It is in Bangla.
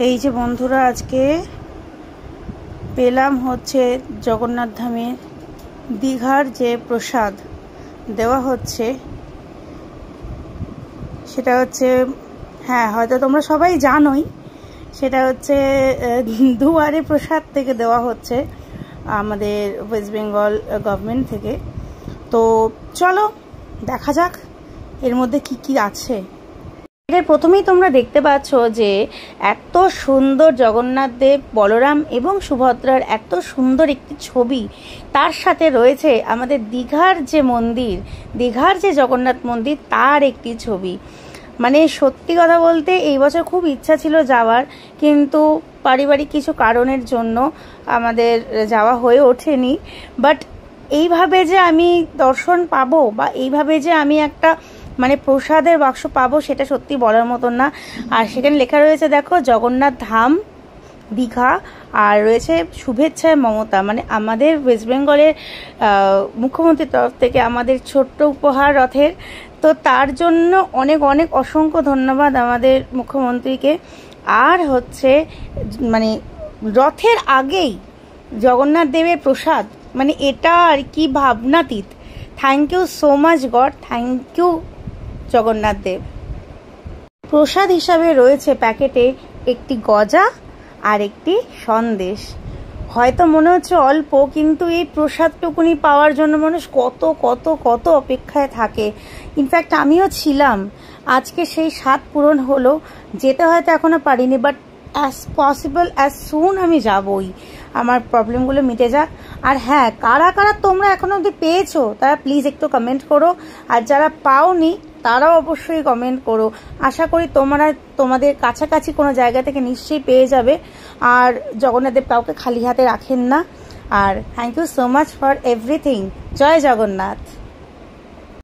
এই যে বন্ধুরা আজকে পেলাম হচ্ছে জগন্নাথ ধামের দীঘার যে প্রসাদ দেওয়া হচ্ছে সেটা হচ্ছে হয়তো তোমরা সবাই জানোই, সেটা হচ্ছে দুয়ারে প্রসাদ থেকে দেওয়া হচ্ছে আমাদের ওয়েস্ট বেঙ্গল গভর্নমেন্ট থেকে। তো চলো দেখা যাক এর মধ্যে কি কি আছে। এর প্রথমেই তোমরা দেখতে পাচ্ছ যে এত সুন্দর জগন্নাথ দেব, বলরাম এবং সুভদ্রার এত সুন্দর একটি ছবি, তার সাথে রয়েছে আমাদের দীঘার যে মন্দির, দীঘার যে জগন্নাথ মন্দির তার একটি ছবি। মানে সত্যি কথা বলতে এই বছর খুব ইচ্ছা ছিল যাওয়ার, কিন্তু পারিবারিক কিছু কারণের জন্য আমাদের যাওয়া হয়ে ওঠেনি। বাট এইভাবে যে আমি দর্শন পাবো বা এইভাবে যে আমি একটা মানে প্রসাদের বাক্স পাবো সেটা সত্যি বলার মতন না। আর সেখানে লেখা রয়েছে দেখো জগন্নাথ ধাম দীঘা, আর রয়েছে শুভেচ্ছায় মমতা, মানে আমাদের ওয়েস্ট বেঙ্গলের মুখ্যমন্ত্রীর তরফ থেকে আমাদের ছোট্ট উপহার রথের। তো তার জন্য অনেক অনেক অসংখ্য ধন্যবাদ আমাদের মুখ্যমন্ত্রীকে। আর হচ্ছে মানে রথের আগেই জগন্নাথ দেবের প্রসাদ, মানে এটা আর কি ভাবনাতীত। Thank you so much God, thank you Jagannath Dev. প্রসাদ হিসাবে রয়েছে প্যাকেটে একটি গজা আর একটি সন্দেশ। হয়তো মনে হচ্ছে অল্প, কিন্তু এই প্রসাদটুকুনি পাওয়ার জন্য মানুষ কত কত কত অপেক্ষায় থাকে। ইনফ্যাক্ট আমিও ছিলাম, আজকে সেই স্বাদ পূরণ হলো। যেতে হয়তো এখনো পারিনি, but as possible as soon আমি যাবই, আমার প্রবলেমগুলো মিটে যাক। আর কারা কারা তোমরা এখনো অবধি পেয়েছো তারা প্লিজ একটু কমেন্ট করো, আর যারা পাওনি তারাও অবশ্যই কমেন্ট করো। আশা করি তোমরা তোমাদের কাছাকাছি কোনো জায়গা থেকে নিশ্চয়ই পেয়ে যাবে। আর জগন্নাথ দেব কাউকে খালি হাতে রাখেন না। আর thank you so much for everything. জয় জগন্নাথ।